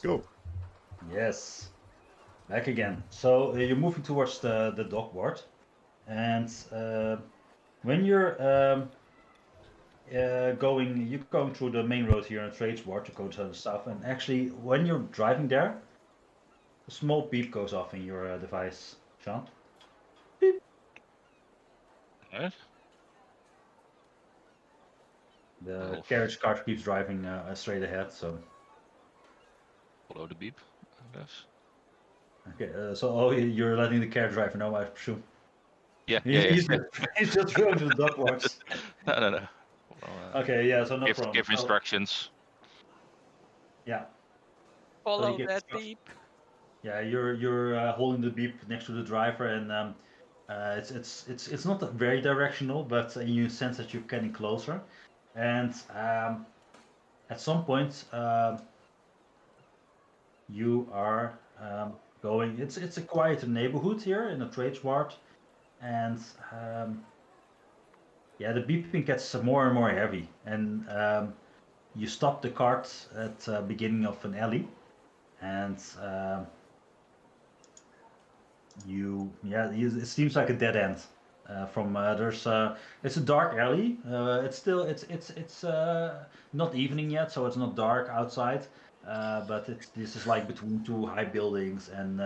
Go. Yes, back again. So you're moving towards the dock board, and when you're going through the main road here in Trades Board to go to the south. And actually, when you're driving there, a small beep goes off in your device, Sean. Right. The I'll carriage car keeps driving straight ahead. So follow the beep, I guess. okay, you're letting the carriage driver know, I presume. Yeah, He's just going to the dock boards. No. Well, Okay, yeah, so no problem. give So, instructions. yeah. Follow give that instructions. beep. Yeah, you're holding the beep next to the driver, and it's not very directional, but you sense that you're getting closer, and at some point you are going. It's a quiet neighborhood here in a trades ward, and yeah, the beeping gets more and more heavy, and you stop the cart at the beginning of an alley, and it seems like a dead end. It's a dark alley. It's not evening yet, so it's not dark outside. But this is like between two high buildings, and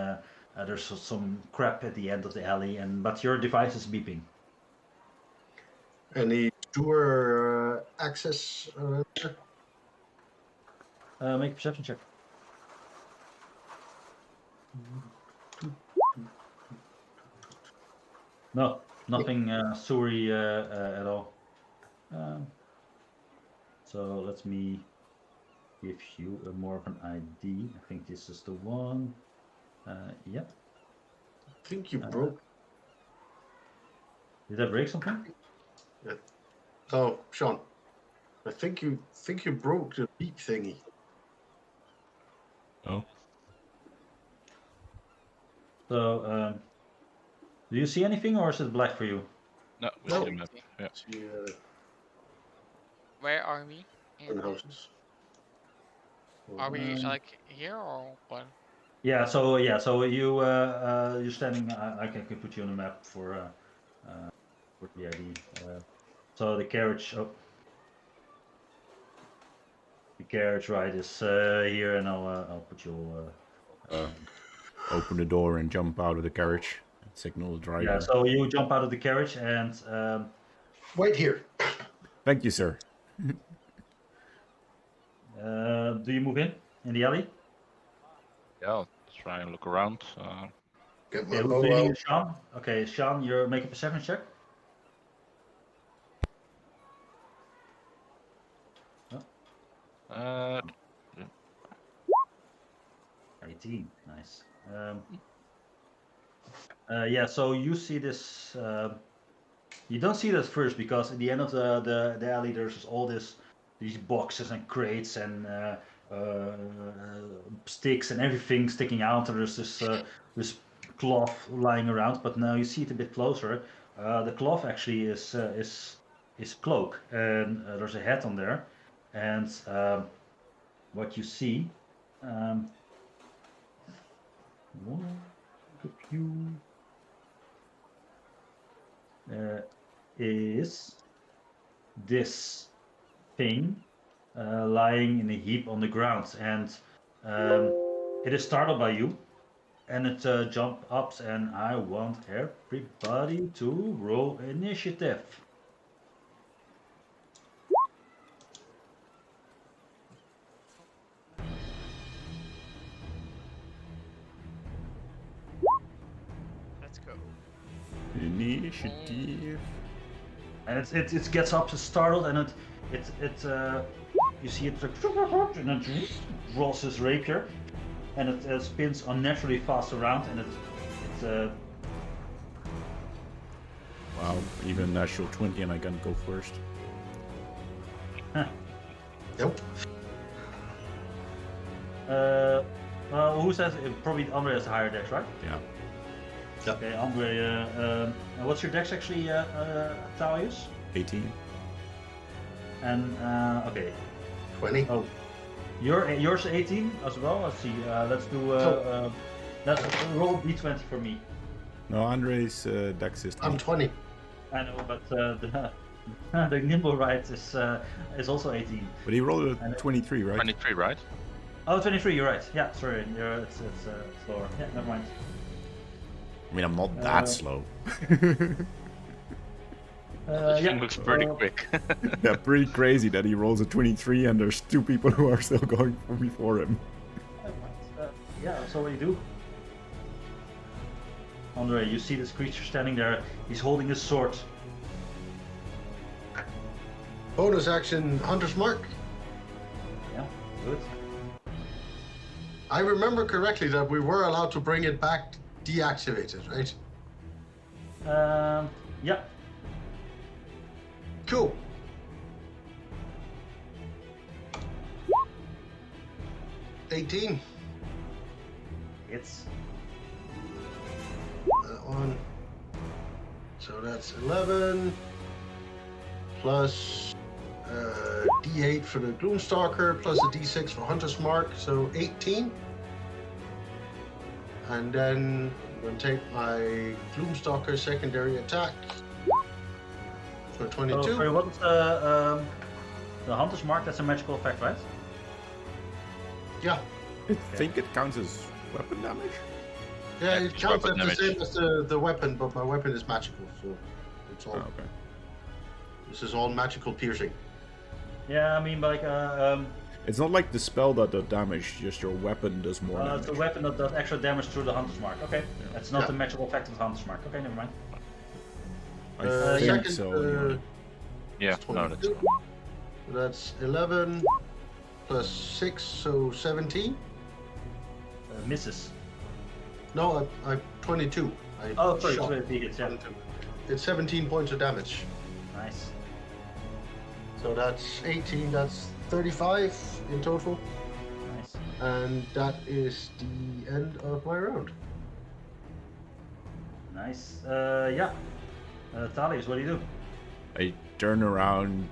there's some crap at the end of the alley. But your device is beeping. Any sewer access? Make a perception check. No, nothing sewery at all. So let me give you more of an ID. I think this is the one. Yeah. I think you broke. Did I break something? Yeah. Oh, Sean, I think you broke the beep thingy. Oh. So, do you see anything, or is it black for you? No, we No. see the map. Yeah. See, Where are we? in houses. Are we like here or what? Yeah. So you're standing. I can put you on the map for the ID. So the carriage. Oh, the carriage ride is here, and I'll put you. Open the door and jump out of the carriage. Signal the driver. Yeah. So you jump out of the carriage and. Wait here. Thank you, sir. Do you move in the alley? Yeah, I'll try and look around. Get my Okay, who's bow leading? out. Sean. Okay, Sean, you're making a perception check. 18, nice. Yeah, so you see this. You don't see that first because at the end of the alley there's all these boxes and crates and sticks and everything sticking out. There's this cloth lying around, but now you see it a bit closer. The cloth actually is cloak, and there's a hat on there, and what you see. Is this thing lying in a heap on the ground, and it is startled by you, and it jumps up, and I want everybody to roll initiative. Let's go. Initiative. And it gets up, it's startled, and you see it like, and it rolls his rapier, and it spins unnaturally fast around, and it Wow, even natural 20 and I can go first. Nope. who says probably Andre has a higher dex, right? Yeah. Yep. Okay, Andre. What's your dex actually, Talius? 18. And okay. 20. Oh, Yours 18 as well. Let's see. Let's do. Let's roll d20 for me. No, Andre's dex is I'm 20. I know, but the nimble right is also 18. But he rolled a 23, right? 23, right? Oh, 23. You're right. Yeah, sorry. It's slower. Yeah, never mind. I mean, I'm not that slow. This thing Yeah. looks pretty quick. Yeah, pretty crazy that he rolls a 23 and there's 2 people who are still going before him. Yeah. So what do you do? Andre, you see this creature standing there. He's holding his sword. Bonus action, Hunter's Mark. Yeah, good. I remember correctly that we were allowed to bring it back deactivated, right? Yeah. Cool. $18. It's That one. So that's 11 plus D8 for the Gloomstalker plus a D6 for Hunter's Mark, so 18. And then I'm going to take my Gloomstalker secondary attack for 22. So, sorry, what is the Hunter's Mark? That's a magical effect, right? Yeah, I think it counts as weapon damage. yeah, Yeah, it it's counts weapon as the same damage. as the weapon, but my weapon is magical, so it's all. Oh, okay. This is all magical piercing. Yeah, I mean, like, It's not like the spell that does damage, just your weapon does more it's damage. a weapon that does extra damage through the Hunter's Mark. Okay, that's not Yeah. the magical effect of the Hunter's Mark. Okay, never mind. I think Second, so. Anyway. Yeah, it's no, that's 22. That's 11 plus 6, so 17. Misses. No, I 22. Oh, sorry, shot. 20 hits, yeah. 22. It's 17 points of damage. Nice. So that's 18, that's 35 in total. Nice. And that is the end of my round. Nice. Yeah. Thalius, what do you do? I turn around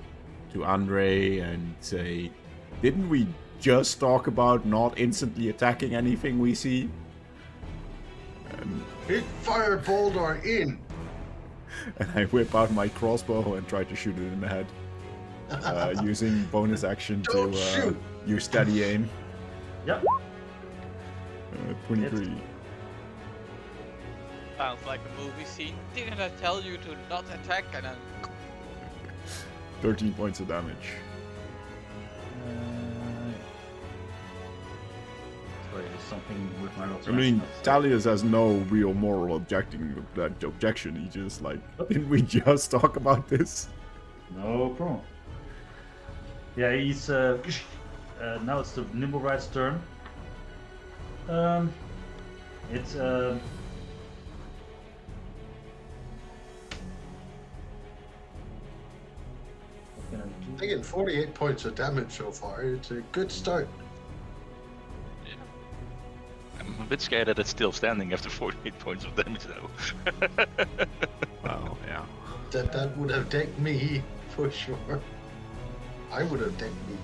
to Andre and say, didn't we just talk about not instantly attacking anything we see? Hit fire boulder in! And I whip out my crossbow and try to shoot it in the head. Using bonus action Don't to shoot. use steady aim. Yep. 23. Sounds like a movie scene. Didn't I tell you to not attack? And then 13 points of damage. Sorry, there's something with my notes. I mean, Thalius has no real moral objection. He just like, didn't we just talk about this? No problem. Yeah, he's now it's the Nimble Ride's turn. It's what can I do? Taking 48 points of damage so far. It's a good start. I'm a bit scared that it's still standing after 48 points of damage, though. Well, yeah. That would have decked me for sure. I would have decked me.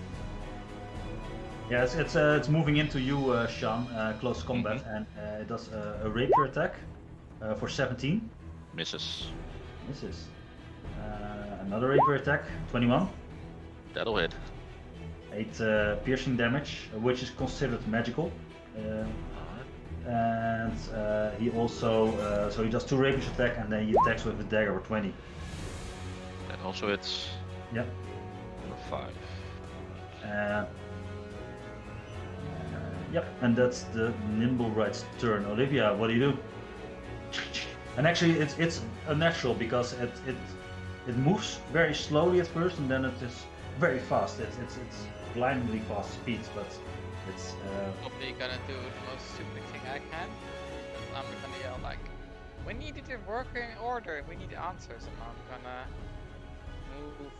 Yeah, it's moving into you, Sean, close combat, and it does a rapier attack for 17. Misses. Misses. Another rapier attack, 21. That'll hit. 8 piercing damage, which is considered magical. And he also, so he does 2 rapier attack, and then he attacks with a dagger for 20. That also hits. Yep. Number 5. Yep, and that's the Nimble Ride's turn. Olivia, what do you do? And actually, it's unnatural because it moves very slowly at first, and then it is very fast. It's blindingly fast speeds, but it's probably gonna do the most stupid thing I can. I'm gonna yell like, "We need it in working order. We need answers." And I'm gonna move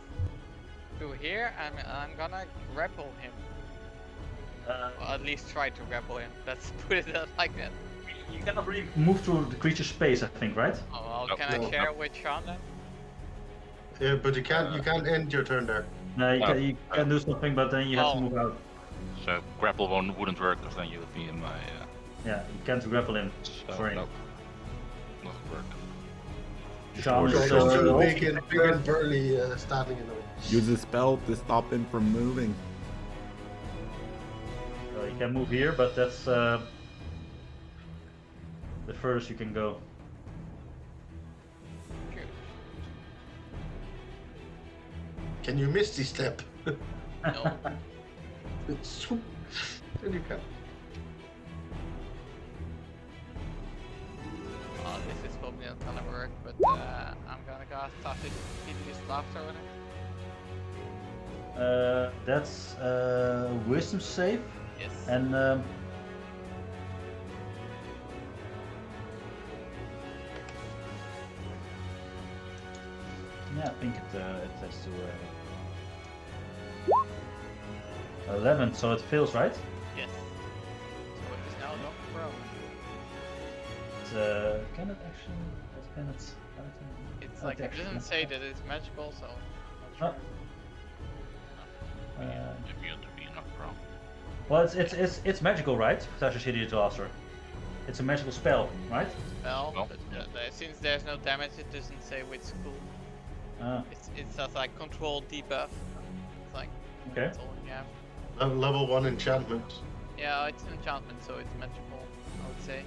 to here, and I'm gonna grapple him. Well, at least try to grapple him. Let's put it like that. you cannot really move through the creature's space, I think, right? Oh, well, No, can I no. share with Sean then? Yeah, but you can't end your turn there. No, you Oh. can do something, but then you have to Oh. move out. So grapple one wouldn't work because then you would be in my. Yeah, you can't grapple him. So Sorry. no, not work. Sean Or is So just- too uh, big and burly standing in the way. Use a spell to stop him from moving. you can move here, but that's the furthest you can go. Good. Can you misty step? No. Swoop. Then you can. Oh, this is probably not gonna work, but I'm gonna cast Tacit Hideous Laughter on it. That's wisdom save, Yes. and yeah, I think it has to 11, so it fails, right? Yes. So it is now not prone. Can it actually? Can it? It's Oh, like, it actually doesn't not say bad. that it's magical, so I'm Oh. not sure. Immune to being knocked prone. Well, it's magical, right? Tasha's Hideous Laughter. It's a magical spell, right? Well, No. but since there's no damage, it doesn't say which school. It's just like control debuff. It's like, Okay. that's all you have. Level 1 enchantment. Yeah, it's an enchantment, so it's magical, I would say.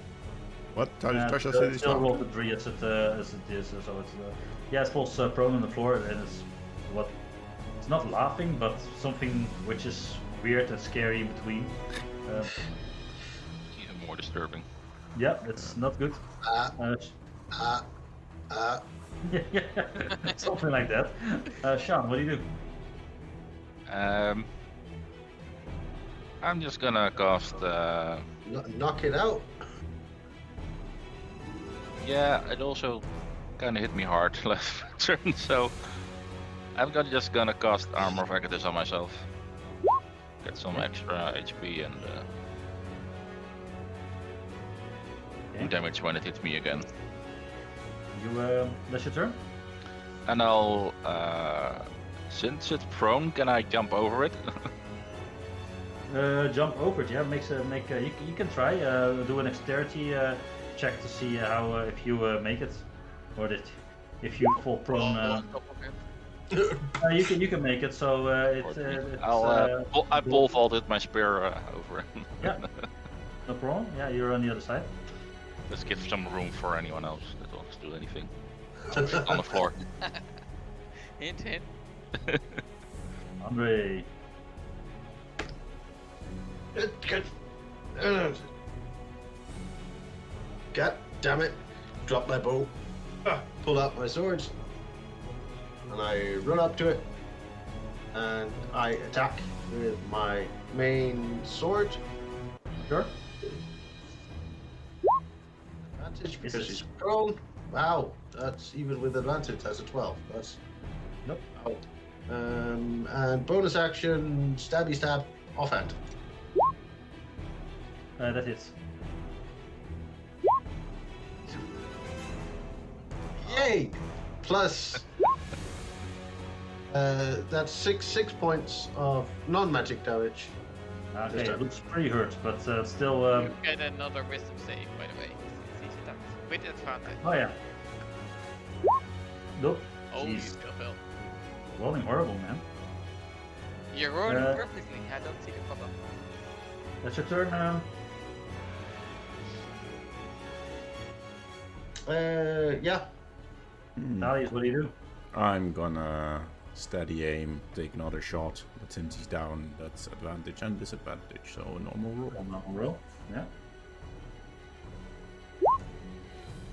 What? Tasha Still said it's not. rolled a 3 as it is, so it's yeah, it falls prone on the floor, and it's what? It's not laughing, but something which is weird and scary in between. Even more disturbing. Yeah, it's not good. Ah, Uh, ah, ah. yeah, something like that. Sean, what do you do? I'm just gonna cast. Knock it out. Yeah, it also kind of hit me hard last turn, so I'm just gonna cast Armor of Agathis on myself. Get some extra HP and Okay. damage when it hits me again. You that's your turn. And I'll, since it's prone, can I jump over it? Jump over it. Yeah, you can try. Do an dexterity check to see how if you make it, or if you fall prone. On top of it. You can make it. So it's I pole vaulted my spear over it. yeah, no problem. Yeah, you're on the other side. Let's give some room for anyone else that wants to do anything. On the floor. Hint, hint. Andre. God damn it. Drop my bow. Pull out my swords. And I run up to it. And I attack with my main sword. Sure. Advantage because Misses. he's prone. Wow, that's even with advantage. That's a 12. That's Nope. out. And bonus action, stabby stab, offhand. That is. Yay! Plus, that's six points of non-magic damage. Okay, This it time. looks pretty hurt, but still. You get another wisdom save, by the way. It's easy that. With advantage. Oh yeah. Nope. Oh, you Jeez. still fail. Rolling horrible, man. You're rolling Uh, perfectly. I don't see the problem. That's your turn. Yeah. Thaddeus, what do you do? I'm gonna steady aim, take another shot, but since he's down, that's advantage and disadvantage, so a normal roll. Normal roll. Yeah.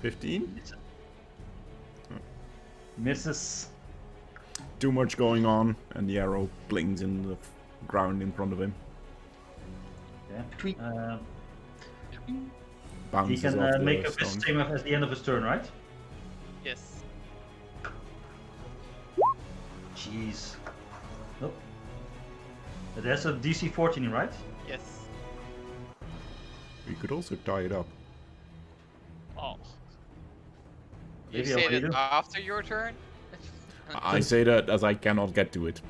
15? Misses. Too much going on, and the arrow blings in the ground in front of him. Yeah. Tweet. He Bounces can off the make a stone. fist save at the end of his turn, right? Yes. Jeez. Nope. It has a DC 14, right? Yes. We could also tie it up. Oh. You Maybe say what do you that do? after your turn? I say that as I cannot get to it.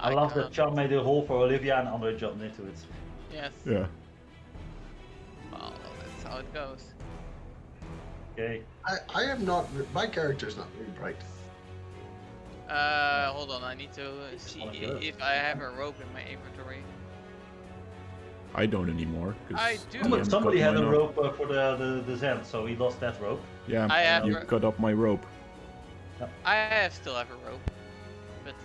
I love that can't. Sean made a hole for Olivia and Andre jumped into it. Yes. Yeah. Well, that's how it goes. Okay. I am not. My character's not really bright. Hold on. I need to see wanna go. if I have a rope in my inventory. I don't anymore. 'Cause I do. I haven't Somebody got had a mine up. rope for the Zen, so he lost that rope. Yeah, I have you ro- cut up my rope. Still have a rope, but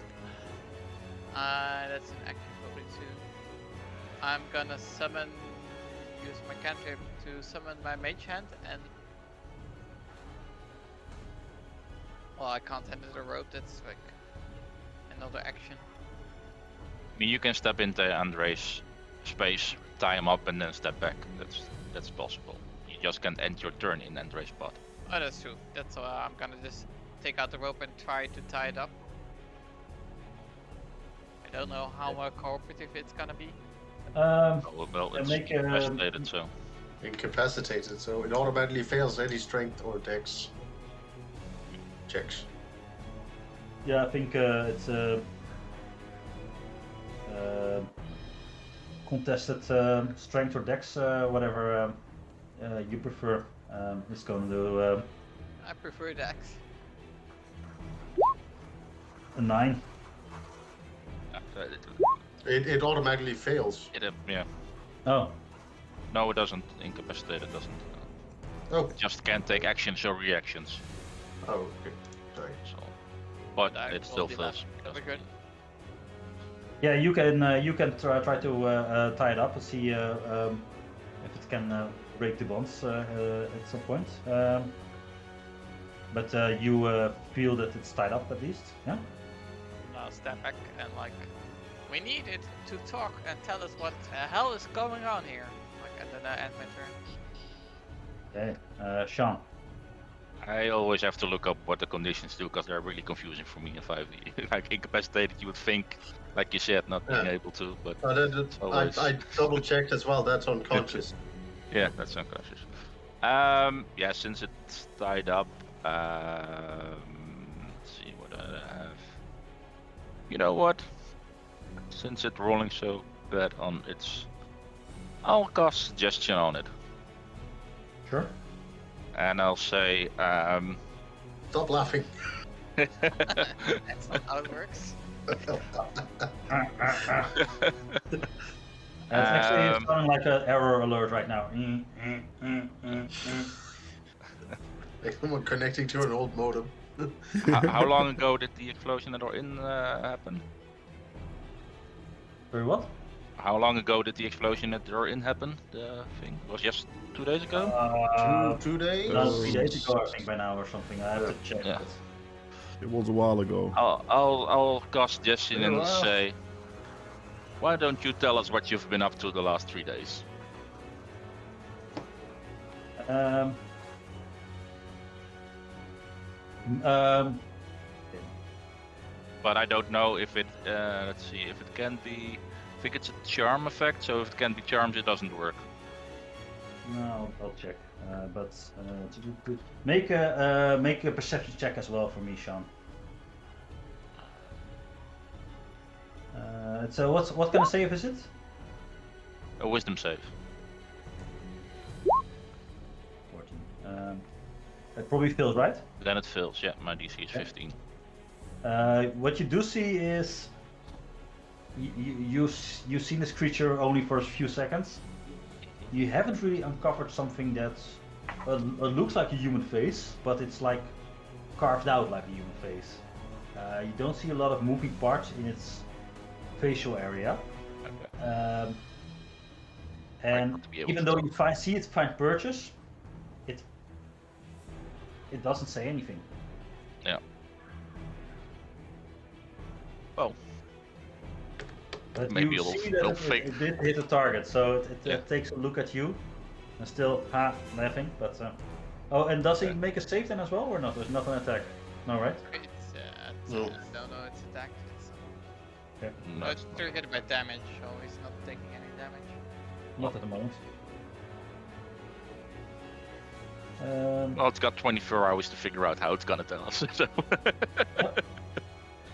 that's an action probably too. I'm gonna use my cantrip to summon my mage hand, and well, I can't handle the rope. That's like another action. I mean, you can step into Andre's space, tie him up, and then step back. That's possible. You just can't end your turn in Andre's spot. Oh, that's true. That's why I'm gonna just take out the rope and try to tie it up. I don't know how cooperative it's gonna be. Well, it's make a- incapacitated, so Incapacitated, so it automatically fails any strength or dex checks. Yeah, I think it's contested strength or dex, whatever you prefer. It's going to do I prefer the axe. a 9. It automatically fails. Yeah. Oh, No, it doesn't. Incapacitated doesn't. Oh, It just can't take actions or reactions. oh, okay. Sorry. So, but That it will still be fails. Very good. yeah. You can try to tie it up and see if it can break the bonds at some point. But you feel that it's tied up at least. Yeah. I'll step back and like, we need it to talk and tell us what the hell is going on here. Like, and then I end my turn. Okay. Sean. I always have to look up what the conditions do because they're really confusing for me in 5e. Like incapacitated, you would think, like you said, not being Yeah. able to, but I double checked as well. That's unconscious. yeah, that's unconscious. Yeah, since it's tied up, let's see what I have. You know what? Since it's rolling so bad on its, I'll cast suggestion on it, Sure. and I'll say, Stop laughing. That's not how it works. It's actually sounding like an error alert right now. Like someone connecting to an old modem. how long ago did the explosion at Or-In happen? Very what? How long ago did the explosion at Or-In happen? The thing was just 2 days ago. 2 days? No, 3 days ago, I think by now or something. I have to check. Yeah. But It was a while ago. I'll cast suggestion and Well. say, why don't you tell us what you've been up to the last 3 days? Um, um, But I don't know if it. Let's see if it can be. I think it's a charm effect. So if it can be charms, it doesn't work. no, I'll check. But make a perception check as well for me, Sean. So what kind of save is it? A wisdom save. 14. It probably feels right. Then it fails. Yeah, my DC is 15. What you do see is you've seen this creature only for a few seconds. You haven't really uncovered something that looks like a human face, but it's like carved out like a human face. You don't see a lot of moving parts in its facial area. Okay. And not to be able even to though talk. you see it find purchase, it doesn't say anything. Yeah. Oh, But Maybe you it'll- see it'll that fake. it did hit a target, so it Yeah. takes a look at you, and still laughing. But oh, and does he Okay. make a save then as well, or not? It's not an attack. No, right? It's No. no, it's attack. no, It's triggered by damage, so he's not taking any damage. Not at the moment. Well, it's got 24 hours to figure out how it's gonna tell us. So.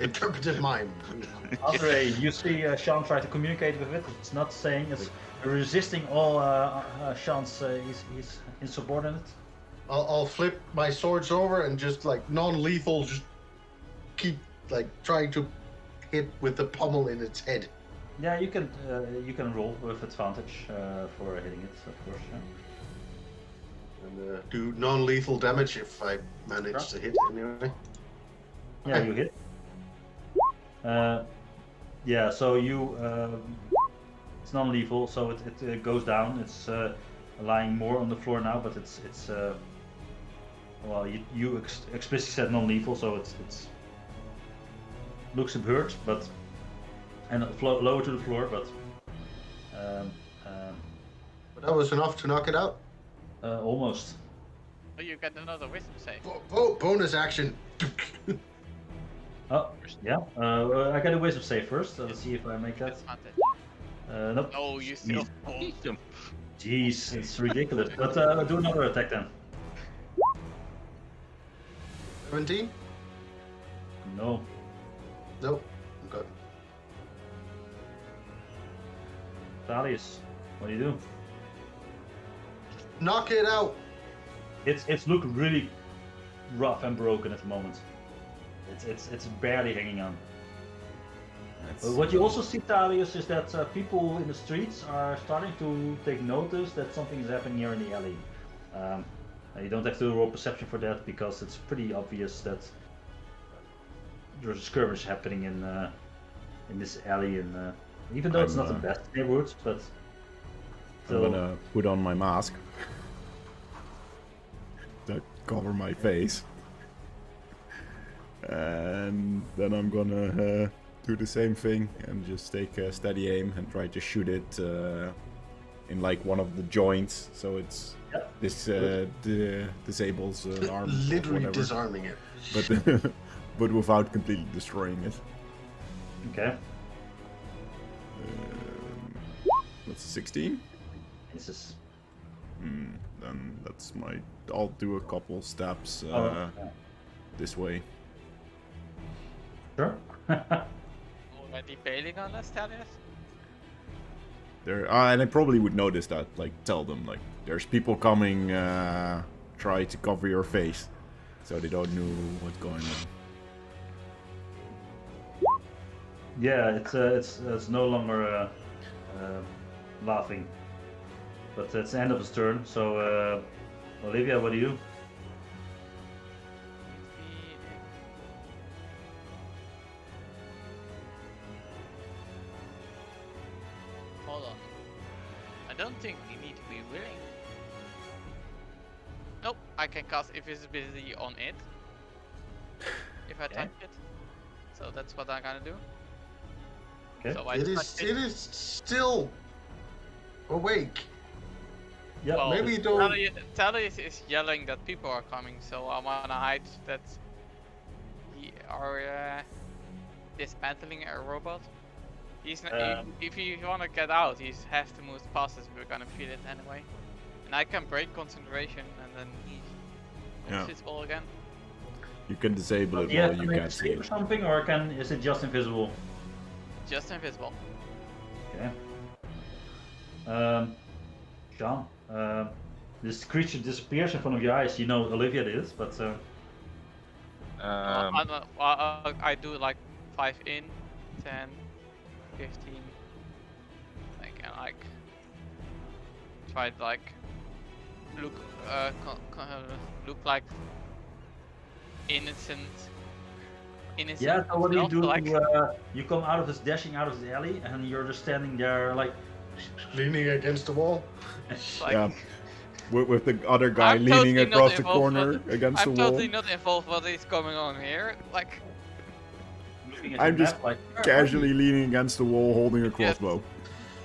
Interpretive mime. Andre, you see Sean try to communicate with it. It's not saying. It's resisting all Sean's his insubordinate. I'll flip my swords over and just like non-lethal, just keep like trying to hit with the pommel in its head. Yeah, you can roll with advantage for hitting it, of course. Yeah. And do non-lethal damage if I manage Sure. to hit anyway. Yeah, you hit. Yeah, so you it's non-lethal, so it goes down. It's lying more on the floor now, but it's well, you explicitly said non-lethal, so it's looks hurt, but and lower to the floor, but But that was enough to knock it out. almost. Oh, you get another wisdom save. Bonus action. Oh, yeah. I got a wisdom save first. Let's see if I make that. Disadvantage. Nope. Oh, you still. Jeez, it's ridiculous. But do another attack then. 17? No. Nope. Okay. Thalius, what do you do? Knock it out. It's look really rough and broken at the moment. It's barely hanging on. But what you also see, Thalius, is that people in the streets are starting to take notice that something is happening here in the alley. You don't have to roll perception for that because it's pretty obvious that there's a skirmish happening in this alley, and even though it's not the best neighborhood, but I'm gonna put on my mask to cover my face, and then I'm gonna do the same thing and just take a steady aim and try to shoot it in like one of the joints, so it's disables an arm. or Literally whatever. disarming it. But but without completely destroying it. okay. That's a 16. This is Then that's my. I'll do a couple steps yeah. this way. Sure. Already bailing on us, Thalius? There, and I probably would notice that. Like, tell them like there's people coming. Try to cover your face, so they don't know what's going on. Yeah, it's no longer laughing, but it's the end of his turn. So Olivia, what do you do? Hold on. I don't think we need to be willing. Nope, I can cast invisibility on it. If I touch it. So that's what I'm gonna do. Okay. So I It touch is still awake. Yeah. Well, maybe don't- Thalius is yelling that people are coming, so I wanna hide that we are dismantling a robot. He's if you wanna get out, he has to move past us. We're gonna feel it anyway. And I can break concentration, and then he Yeah. hits all again. You can disable it Yeah, while you can't see or it. something, or is it just invisible? Just invisible. Okay. Sean, this creature disappears in front of your eyes. You know Olivia did it, but I do like 5 in, 10, 15. I can like try to like look look like innocent. yeah. So what do you not do? like- You come out of this, dashing out of the alley, and you're just standing there like. Leaning against the wall. like, Yeah, with the other guy I'm leaning totally not across the involved corner with- against I'm the wall. totally not involved what is going on here. Like, Looking at I'm your just map, like, Casually leaning against the wall, holding a Yes. crossbow.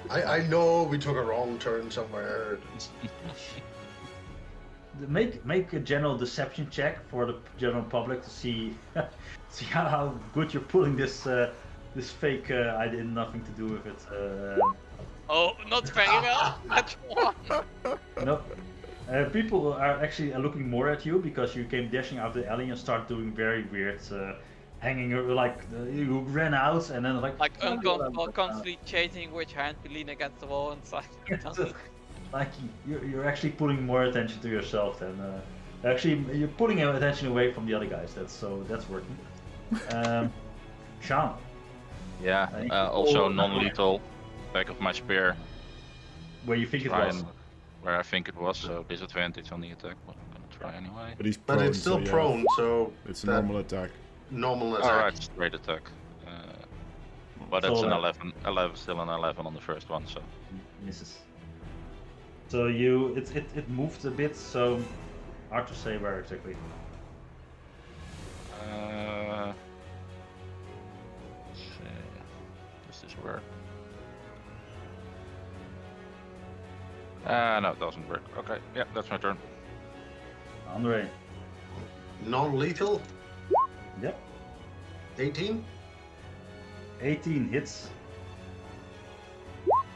I know we took a wrong turn somewhere. Make a general deception check for the general public to see see how good you're pulling this this fake. I did nothing to do with it. oh, not very well. That's one. No. People are actually looking more at you because you came dashing out the alley and start doing very weird hanging, like you ran out and then like uncomfortable, constantly changing which hand to lean against the wall and stuff. like you're actually putting more attention to yourself than actually you're putting your attention away from the other guys. That's working. Sean. Yeah. Also non-lethal. Back of my spear. Where you think it Try was? and where I think it was. So disadvantage on the attack. But I'm gonna try anyway. But he's prone. But it's still so, yeah, prone, so It's a that- normal attack. normal attack. Alright, straight attack. But it's So, an 11, still an 11 on the first one. So Misses. So it moved a bit. So hard to say where exactly. let's see. Does this work? No, it doesn't work. Okay, yeah, that's my turn. Andre. Non-lethal. Yep. 18. 18 hits.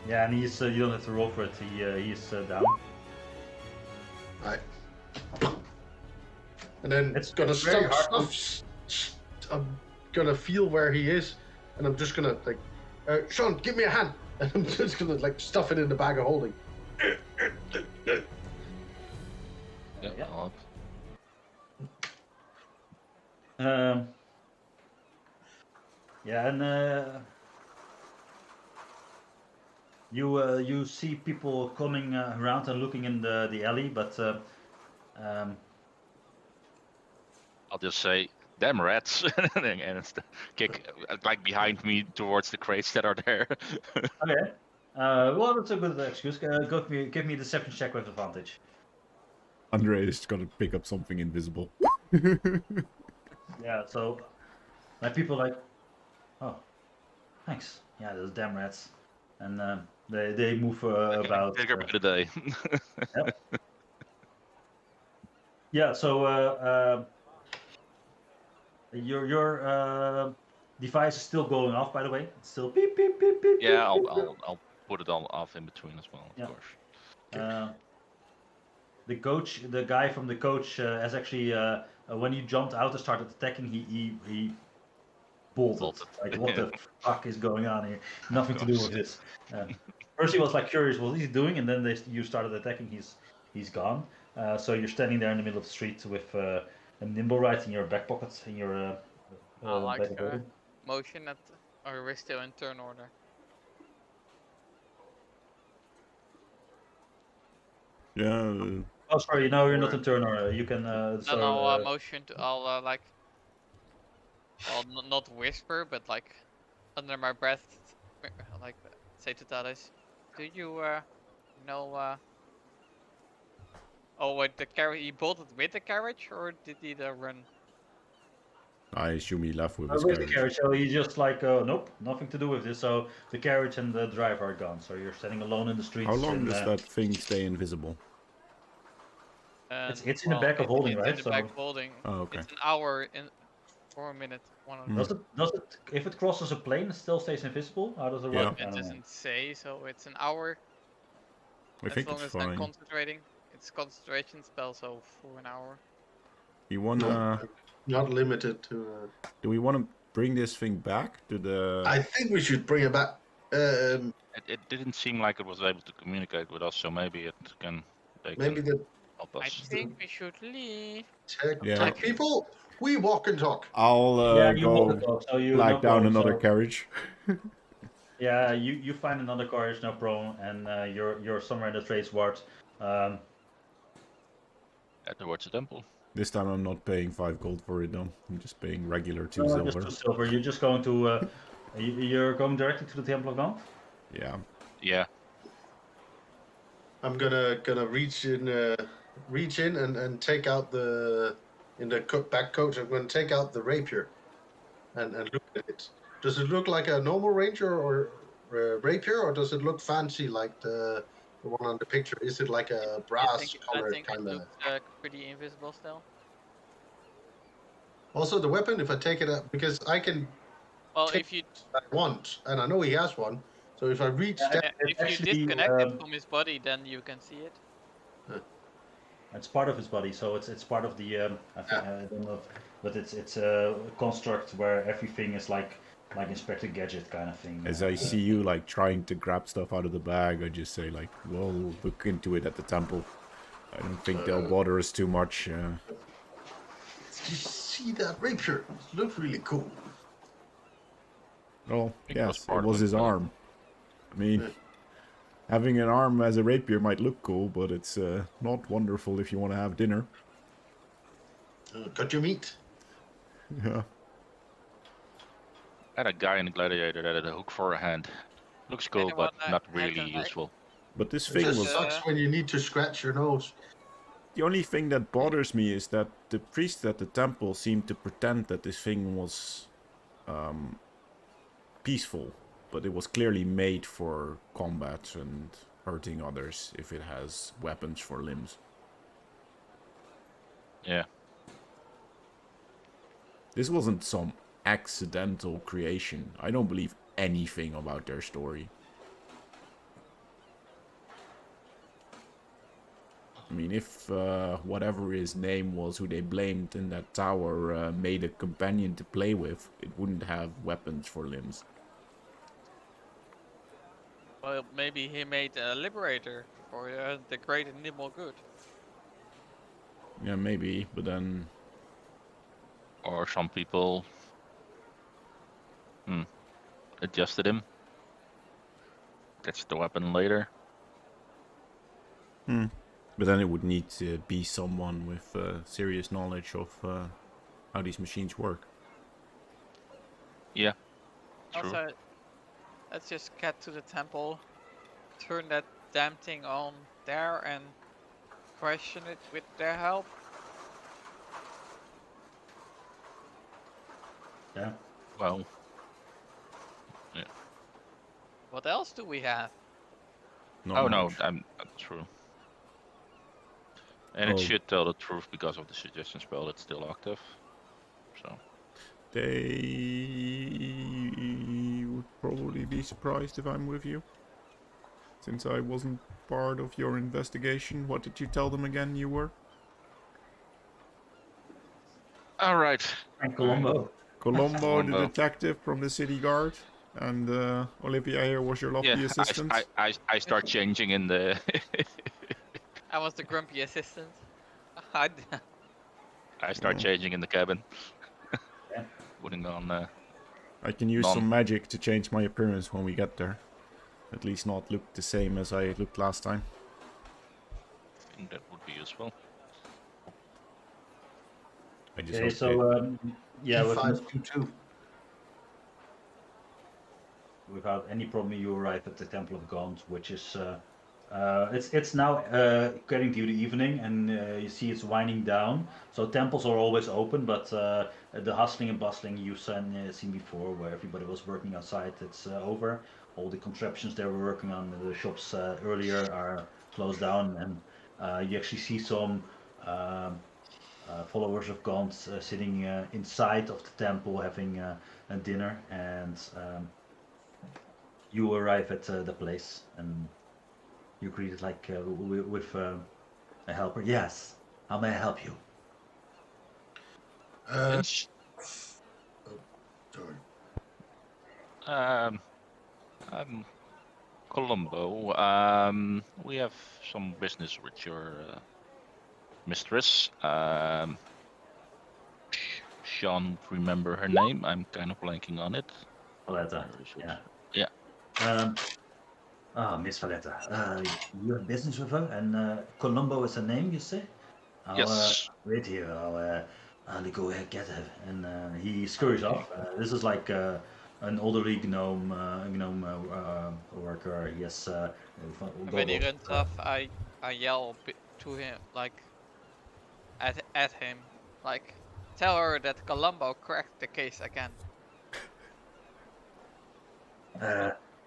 Yeah, and he's you don't have to roll for it. He's down. Right. And then It's gonna very hard I'm gonna feel where he is, and I'm just gonna like, Sean, give me a hand, and I'm just gonna like stuff it in the bag of holding. Yeah, Yeah. I'll Yeah, and you see people coming around and looking in the alley, but I'll just say, damn rats, and it's kick like behind me towards the crates that are there. okay. Well, that's a good excuse. Give me a deception check with advantage. Andre is gonna pick up something invisible. Yeah, so like people like, oh, thanks. Yeah, those damn rats, and they move about. Bigger by the day. Yeah, so your device is still going off, by the way. It's still beep beep beep beep. Yeah, beep, beep. I'll put it all off in between as well, of Yeah. course. The coach, the guy from the coach, has actually when you jumped out and started attacking, he bolted. Bolted. Like, what the fuck is going on here? Nothing to do with this. First he was like curious what he's doing, and then you started attacking. He's gone. So you're standing there in the middle of the street with a nimble right in your back pocket in your I like back of holding. motion at, or we're still in turn order. Yeah. Oh, sorry, no, you're not in turn order. You can. So, I'll motion to, I'll like, not whisper, but like, under my breath, like, say to Thales, do you know? Oh wait, the carriage. He bolted with the carriage, or did he run? I assume he left with his with the carriage. carriage, so he's just like, nope, nothing to do with this. So the carriage and the driver are gone. So you're standing alone in the streets. How long and, does that thing stay invisible? It's in the back of holding, right? It's in the back of holding. Oh, okay. It's an hour in, for a minute. Does it? If it crosses a plane, it still stays invisible? How does it Yeah. work? I It don't know. doesn't say, so it's an hour. I As think long it's as I'm fine. concentrating. It's concentration spell, so for an hour. You wanna? Not limited to. Do we want to bring this thing back to the? I think we should bring it back. It didn't seem like it was able to communicate with us, so maybe it can. Maybe the help I us. think we should leave. tech people. We walk and talk. I'll Yeah, you walk the go dog, so you flag no down problem, another so- carriage. Yeah, you find another carriage, no problem, and you're somewhere in the trades ward. Towards the temple. This time I'm not paying 5 gold for it though. I'm just paying regular 2 Just silver. 2 silver. You're just going to. You're going directly to the Temple of Dawn. Yeah. Yeah. I'm gonna reach in and take out the back coach. I'm gonna take out the rapier, and look at it. Does it look like a normal ranger or rapier, or does it look fancy like the one on the picture? Is it like a brass I think color it kind of? looks pretty invisible still. Also, the weapon. If I take it out, because I can Well, Take- if you I want, and I know he has one. So if I reach Yeah, down, It's if you actually, disconnect it from his body, then you can see it. It's part of his body, so it's part of the. I think I don't know, but it's a construct where everything is like Inspector Gadget kind of thing. As I see you like trying to grab stuff out of the bag, I just say like, "Well, look into it at the temple. I don't think they'll bother us too much." Did you see that rapier? It looked really cool. Well, think it was yes, part it of was it, his but- arm. I mean, having an arm as a rapier might look cool, but it's not wonderful if you want to have dinner. Cut your meat. Yeah. I had a guy in the Gladiator that had a hook for a hand. Looks cool, Anyone but not had really an eye? useful. But this It thing just was... sucks when you need to scratch your nose. The only thing that bothers me is that the priests at the temple seem to pretend that this thing was peaceful, but it was clearly made for combat and hurting others if it has weapons for limbs. Yeah. This wasn't some accidental creation. I don't believe anything about their story. I mean, if whatever his name was, who they blamed in that tower, made a companion to play with, it wouldn't have weapons for limbs. Well, maybe he made a liberator for the great and nimble good. Yeah, maybe, but then... Or some people adjusted him. Gets the weapon later. But then it would need to be someone with serious knowledge of how these machines work. Yeah. True. Also, let's just get to the temple, turn that damn thing on there and question it with their help. Yeah. Well, What else do we have? Not oh no, much. that's true. And Oh. it should tell the truth because of the suggestion spell that's still active. So They would probably be surprised if I'm with you. Since I wasn't part of your investigation, what did you tell them again you were? all right. And Colombo. Colombo, the Colombo. detective from the city guard, and Olivia here was your lovely Yeah, assistant. I start changing in the. I was the grumpy assistant. I I start Oh. changing in the cabin. Yeah. Putting on. I can use None. some magic to change my appearance when we get there. At least not look the same as I looked last time. I think that would be useful. I just Okay, hope so yeah, E522. without any problem, you arrive at the Temple of Gaunt, which is it's now getting to the evening, and you see it's winding down. So temples are always open, but the hustling and bustling you've seen before, where everybody was working outside, it's over. All the contraptions they were working on in the shops earlier are closed down, and you actually see some followers of Gaunt sitting inside of the temple having a dinner, and you arrive at the place, and you greeted like with a helper. Yes, how may I help you? It's, Sorry. I'm Colombo. We have some business with your mistress. Sean, remember her name? I'm kind of blanking on it. Valletta. Where is it? Yeah. Yeah. Miss Valletta. You have business with her, and Colombo is her name, you say? I'll, Yes. wait here. I'll go ahead get her. And he scurries off. This is like an elderly gnome worker. He has when he goggles. runs off, I yell to him like at him like, tell her that Colombo cracked the case again.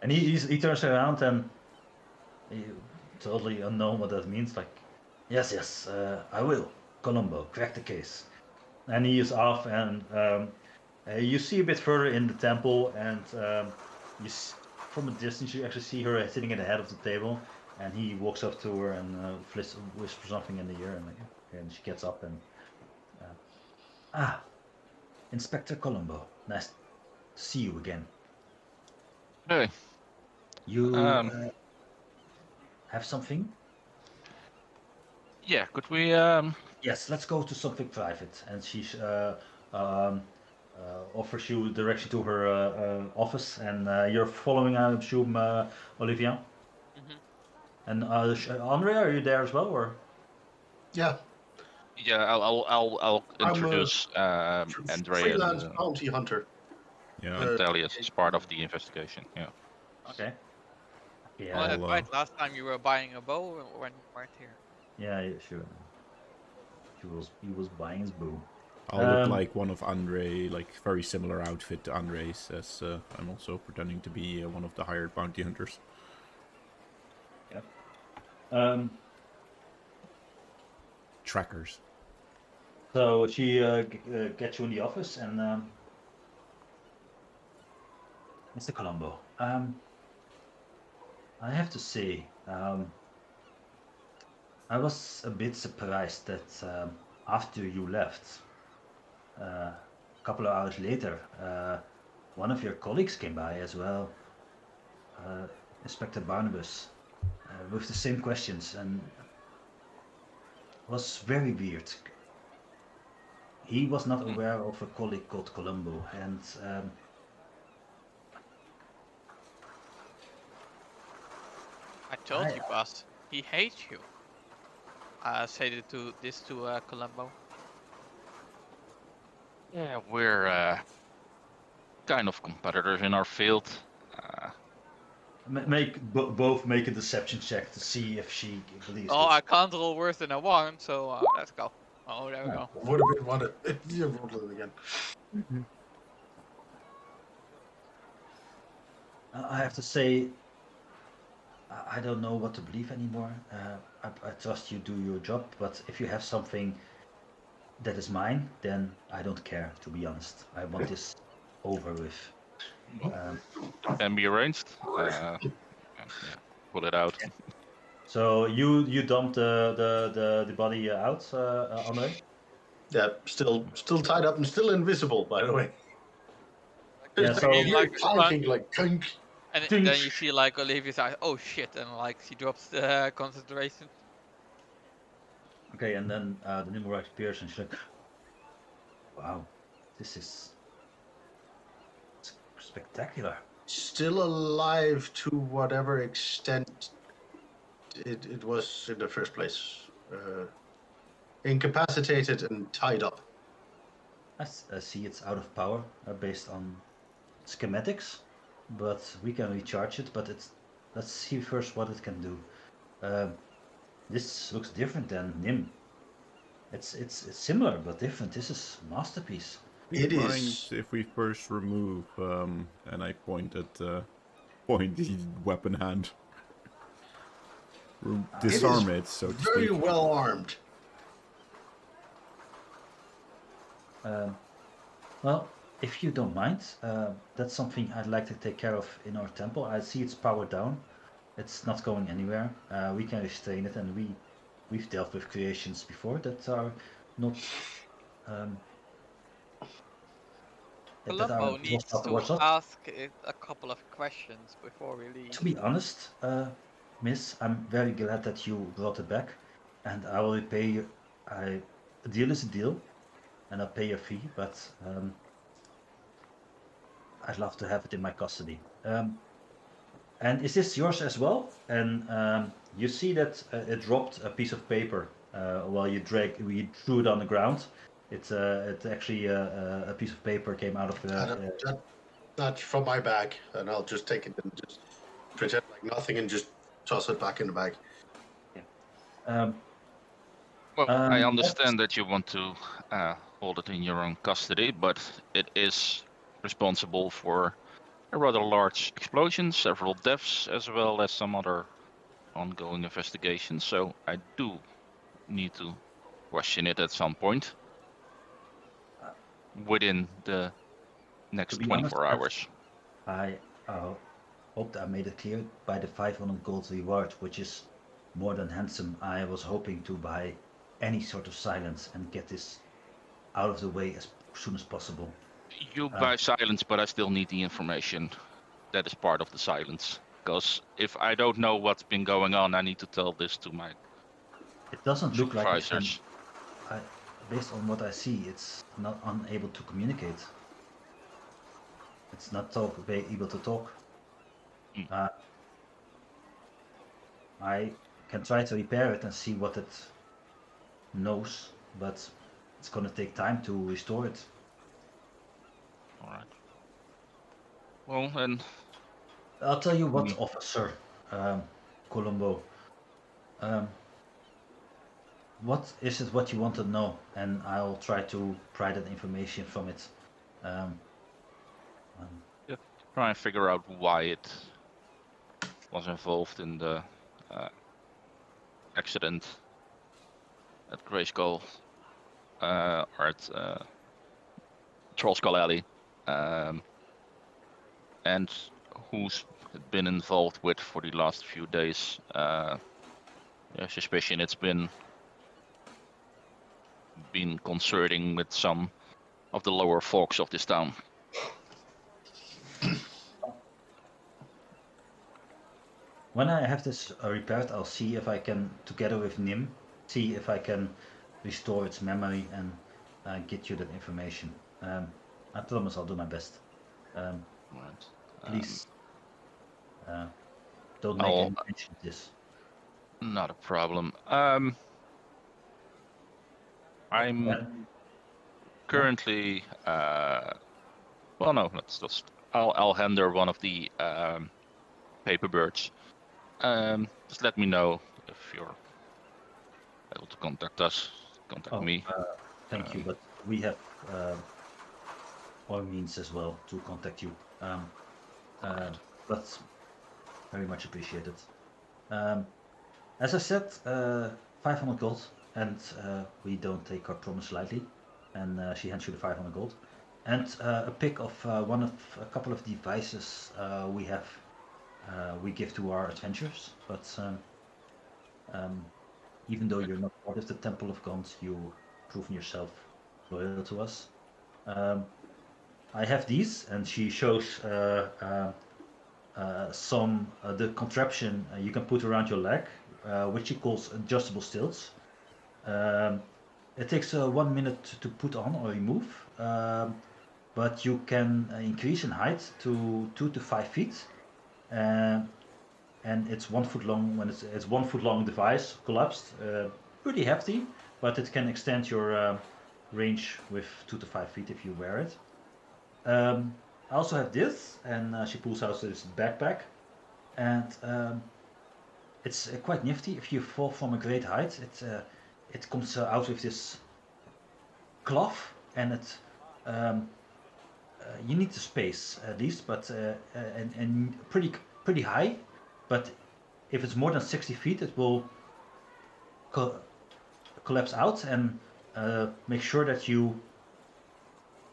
And he turns around and he totally unknown what that means. Like, yes, I will. Colombo, crack the case. And he is off, and you see a bit further in the temple, and from a distance you actually see her sitting at the head of the table, And he walks up to her and whispers something in the ear, and she gets up and Inspector Colombo, nice to see you again. Hey, You have something? yeah, could we Yes, let's go to something private. And she offers you direction to her office, and you're following, I assume, Olivia. Mhm. And Andre, are you there as well, or? Yeah, yeah, I'll I'm a introduce Andrea freelance bounty hunter. Yeah. and Thalias as part of the investigation. Yeah. Okay. Oh, Yeah, that's I'll, right. Last time you were buying a bow when you weren't here. yeah, sure. He was buying his bow. I'll look like one of Andre, like very similar outfit to Andre's, as I'm also pretending to be one of the hired bounty hunters. Trackers. So she gets you in the office, and Mr. Colombo, I have to say, I was a bit surprised that after you left, a couple of hours later, one of your colleagues came by as well, Inspector Barnabas, with the same questions, and it was very weird. He was not aware of a colleague called Colombo, and I told you, boss. He hates you. Say this to Colombo. Yeah, we're kind of competitors in our field. both make a deception check to see if she believes Oh, this. I can't roll worse than a 1, so let's go. Oh, there we go. Would have been one. You rolled it again. I have to say, I don't know what to believe anymore. I trust you do your job, but if you have something that is mine, then I don't care, to be honest. I want this over with. Can be arranged. Yeah, pull it out. So you dumped the body out, Andre? Yeah, still tied up and still invisible, by the way. Yeah, It's so- like, Like, clanking, like clunk. And Dink. then you see like Olivia's eyes, oh shit, and like she drops the concentration. Okay, and then the Nimrod appears and she's like, wow, this is spectacular. Still alive to whatever extent it was in the first place. Incapacitated and tied up. I see it's out of power based on schematics, but we can recharge it. But let's see first what it can do. This looks different than Nim. It's similar but different. This is masterpiece. It Mind is. if we first remove, and I point at the weapon hand. Disarm it, so to Very speak. well armed. Well, if you don't mind, that's something I'd like to take care of in our temple. I see it's powered down. It's not going anywhere. We can restrain it, and we've dealt with creations before that are not. Colombo needs to ask it a couple of questions before we leave. To be honest, Miss, I'm very glad that you brought it back, and I will repay you. A deal is a deal, and I'll pay your fee, but I'd love to have it in my custody. And is this yours as well? And you see that it dropped a piece of paper while we threw it on the ground. It's actually a piece of paper came out of the. That's from my bag, and I'll just take it and just pretend like nothing and just toss it back in the bag. Well, I understand that you want to hold it in your own custody, but it is responsible for a rather large explosion, several deaths, as well as some other ongoing investigations. So I do need to question it at some point within the next 24 hours. I hope I made it clear. By the 500 gold reward, which is more than handsome, I was hoping to buy any sort of silence and get this out of the way as soon as possible. You buy silence, but I still need the information that is part of the silence. Because if I don't know what's been going on, I need to tell this to my It doesn't look like it can, supervisors. based on what I see, it's not unable to communicate. It's not able to talk. Mm. I can try to repair it and see what it knows, but it's gonna take time to restore it. All right. Well, then I'll tell you what, Mm. Officer Colombo. What is it what you want to know? And I'll try to pry that information from it. try and figure out why it was involved in the accident at Grey Skull or at Troll Skull Alley, and who's been involved with for the last few days. Suspicion it's been concerting with some of the lower folks of this town. When I have this repaired, I'll see if I can, together with Nim, see if I can restore its memory and get you that information. I promise I'll do my best. Right. Please don't make I'll- any mention of this. Not a problem. I'm When- currently well, no, let's just I'll hand her one of the paper birds. Just let me know if you're able to contact us. Contact me. Thank you, but we have our means as well to contact you. But very much appreciated. As I said, 500 gold, and we don't take our promise lightly. And she hands you the 500 gold, and a pick of a couple of devices we have. We give to our adventurers, but even though you're not part of the Temple of Gaunt, you've proven yourself loyal to us. I have these, and she shows the contraption you can put around your leg, which she calls adjustable stilts. It takes 1 minute to put on or remove, but you can increase in height to 2 to 5 feet. And it's 1 foot long. When it's 1 foot long device, collapsed, pretty hefty, but it can extend your range with 2 to 5 feet if you wear it. I also have this, and she pulls out this backpack, and it's quite nifty. If you fall from a great height, it comes out with this cloth, and it you need the space at least, but and pretty high. But if it's more than 60 feet, it will collapse out, and make sure that you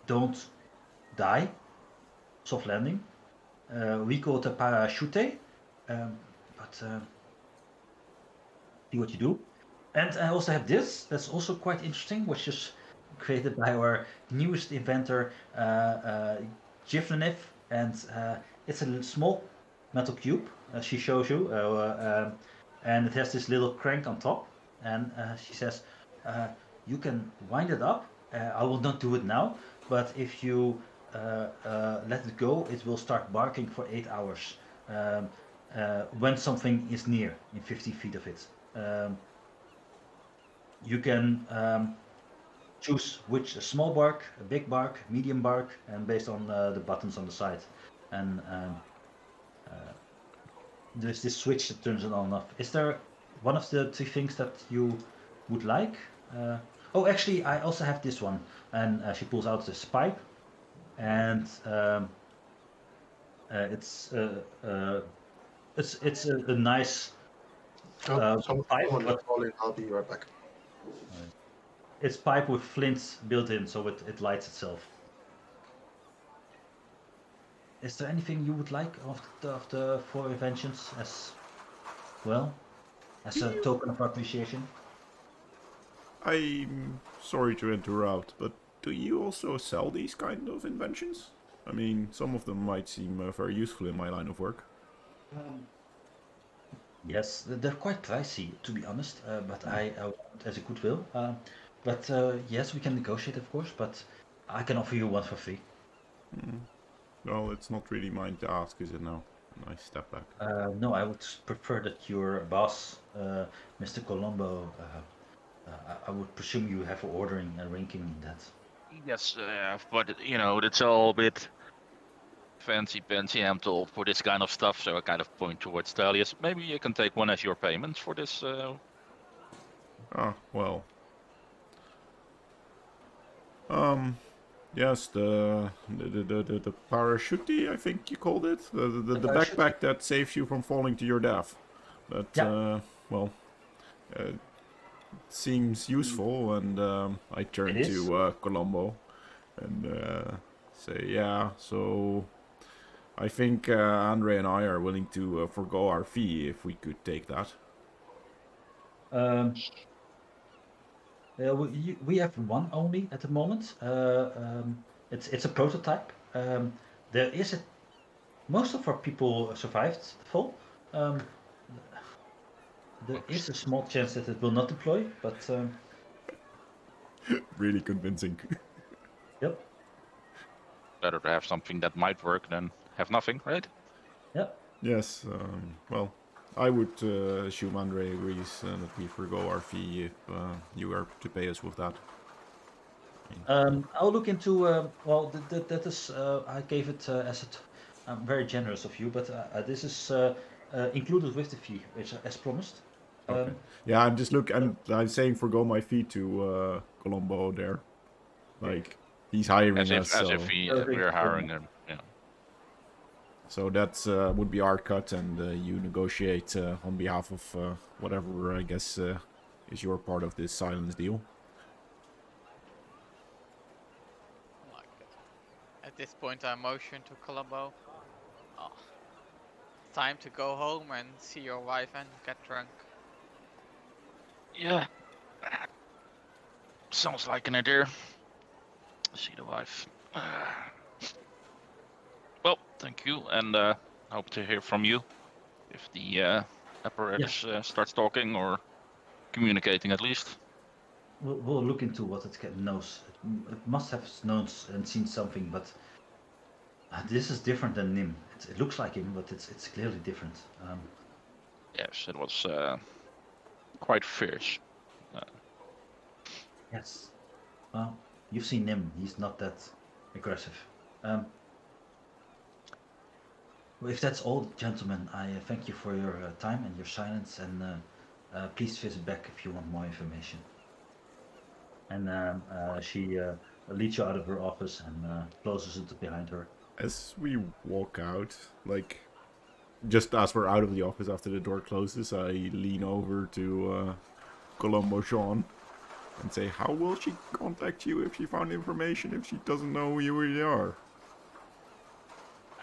don't die. Soft landing. We call it a parachute, but see what you do. And I also have this. That's also quite interesting, which is created by our newest inventor, Jivnev, and it's a small metal cube. She shows you, and it has this little crank on top. And she says, you can wind it up. I will not do it now, but if you let it go, it will start barking for 8 hours when something is near, in 50 feet of it. You can choose which, a small bark, a big bark, medium bark, and based on the buttons on the side. And there's this switch that turns it on and off. Is there one of the 3 things that you would like? Oh, actually, I also have this one. And she pulls out this pipe, and it's a nice pipe. Someone calling. I'll be right back. It's pipe with flint built in, so it lights itself. is there anything you would like of the 4 inventions as well, as a token of appreciation? I'm sorry to interrupt, but do you also sell these kind of inventions? I mean, some of them might seem very useful in my line of work. Yes, they're quite pricey, to be honest, but I want it as a goodwill. But yes, we can negotiate, of course, but I can offer you one for free. Well, it's not really mine to ask, is it now? And I step back. No, I would prefer that your boss, Mr. Colombo, I would presume you have ordering and ranking in that. Yes, but you know, it's all a bit fancy Amtel for this kind of stuff, so I kind of point towards Thalius. Maybe you can take one as your payment for this. Ah, well. Yes, the parachute, I think you called it, the parachute. backpack that saves you from falling to your death. That Yeah. well, seems useful, and I turn It is. to Colombo and say, yeah. So I think Andre and I are willing to forgo our fee if we could take that. We have one only at the moment. It's a prototype. There is most of our people survived the fall. There is a small chance that it will not deploy, but Really convincing. yep, Better to have something that might work than have nothing, right? yep. Yes, well, I would assume Andre agrees that we forgo our fee if you are to pay us with that. I'll look into. Well, that is. I gave it as very generous of you, but this is included with the fee, which as promised. Okay. Yeah, I'm saying forgo my fee to Colombo there. Like, he's hiring As if us, so, we're hiring them. Yeah. so that's would be our cut, and you negotiate on behalf of whatever I guess is your part of this silence deal. Like, at this point, I motion to Colombo. Oh, time to go home and see your wife and get drunk. Yeah. Sounds like an idea. See the wife. Well, thank you, and hope to hear from you if the apparatus starts talking or communicating at least. We'll look into what it knows. It must have known and seen something, but this is different than Nim. It looks like him, but it's clearly different. Yes, it was quite fierce. Yes. Well, you've seen Nim. He's not that aggressive. Well, if that's all, gentlemen, I thank you for your time and your silence, and please visit back if you want more information. And she leads you out of her office and closes it behind her. As we walk out, like, just as we're out of the office after the door closes, I lean over to Colombo Sean and say, how will she contact you if she found information if she doesn't know who you really are?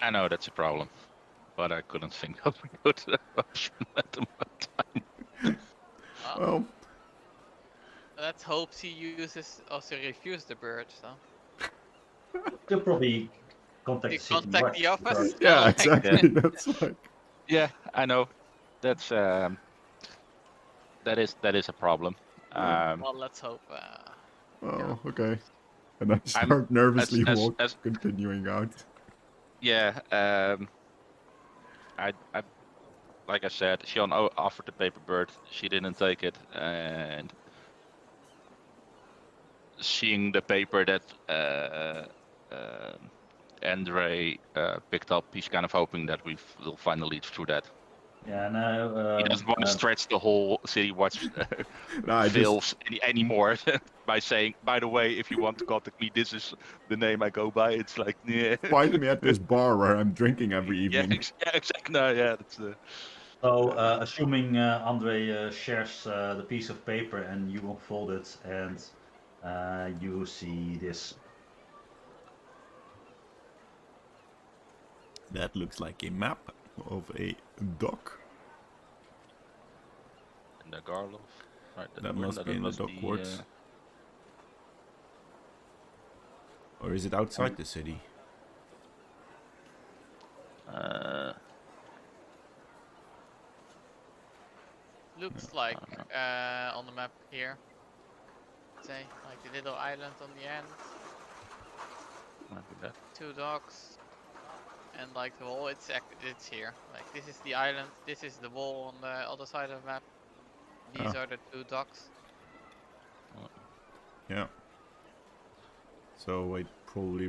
I know that's a problem, but I couldn't think of a good option at the time. Well, Let's hope she also refused the bird, so. You'll probably contact You the city contact the watch, office? yeah, Like, exactly. That's like, Yeah, I know. That's that is a problem. well, let's hope. oh, okay. And I I'm- start nervously as- continuing out. Yeah, I like I said, she offered the paper bird. She didn't take it, and seeing the paper that Andre picked up, he's kind of hoping that we will finally lead through that. Yeah, no. He doesn't want to stretch the whole City Watch No, I just, fails anymore by saying, by the way, if you want to contact me, this is the name I go by. It's like, yeah. find me at this bar where I'm drinking every Yeah, evening. exactly. No, yeah, that's So, assuming Andre shares the piece of paper and you unfold it, and you see this. That looks like a map of a dock. In the Garlof. Right, That must be in the dock ports. Or is it outside the city? Looks like on the map here. Say like the little island on the end, Might be that. 2 docks, and like the wall. It's here. Like this is the island. This is the wall on the other side of the map. These are the 2 docks. Yeah. So I probably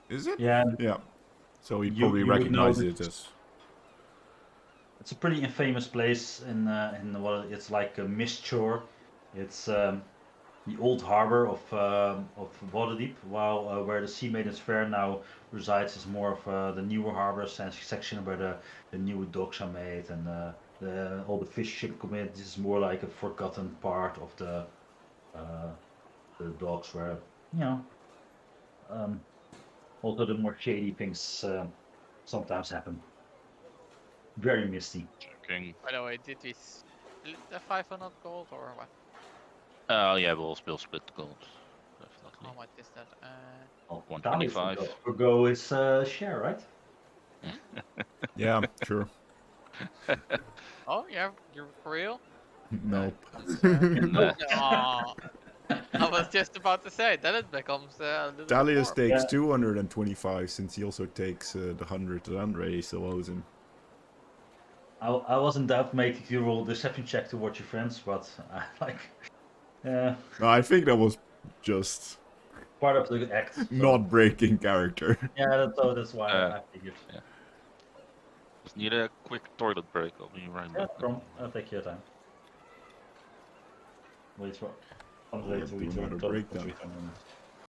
Is it? Yeah, Yeah. So we You- probably you would know recognize that- it as. it's a pretty infamous place in what it's like a mist shore. It's the old harbor of Waterdeep, while where the Sea Maidens Fair now resides is more of the newer harbor section where the new docks are made and all the fish ship communities is more like a forgotten part of the docks where also the more shady things sometimes happen. Very misty. Checking. By the way, did we split the 500 gold or what? Oh yeah, we'll split the gold. Definitely. How much is that? Well, 125. Go is share, right? Yeah, sure. Oh yeah, you're for real? Nope. Nah. Aw. I was just about to say then it becomes a little Dalius bit more. takes 225 since he also takes the 100 that Andre still owes him. I wasn't that making you roll deception check towards your friends, but I like No, I think that was just part of the act. so- not breaking character. Yeah, that's why I figured. Just need a quick toilet break. I'll be right Yeah, back. I'll take your time. Wait for. Let's do another breakdown.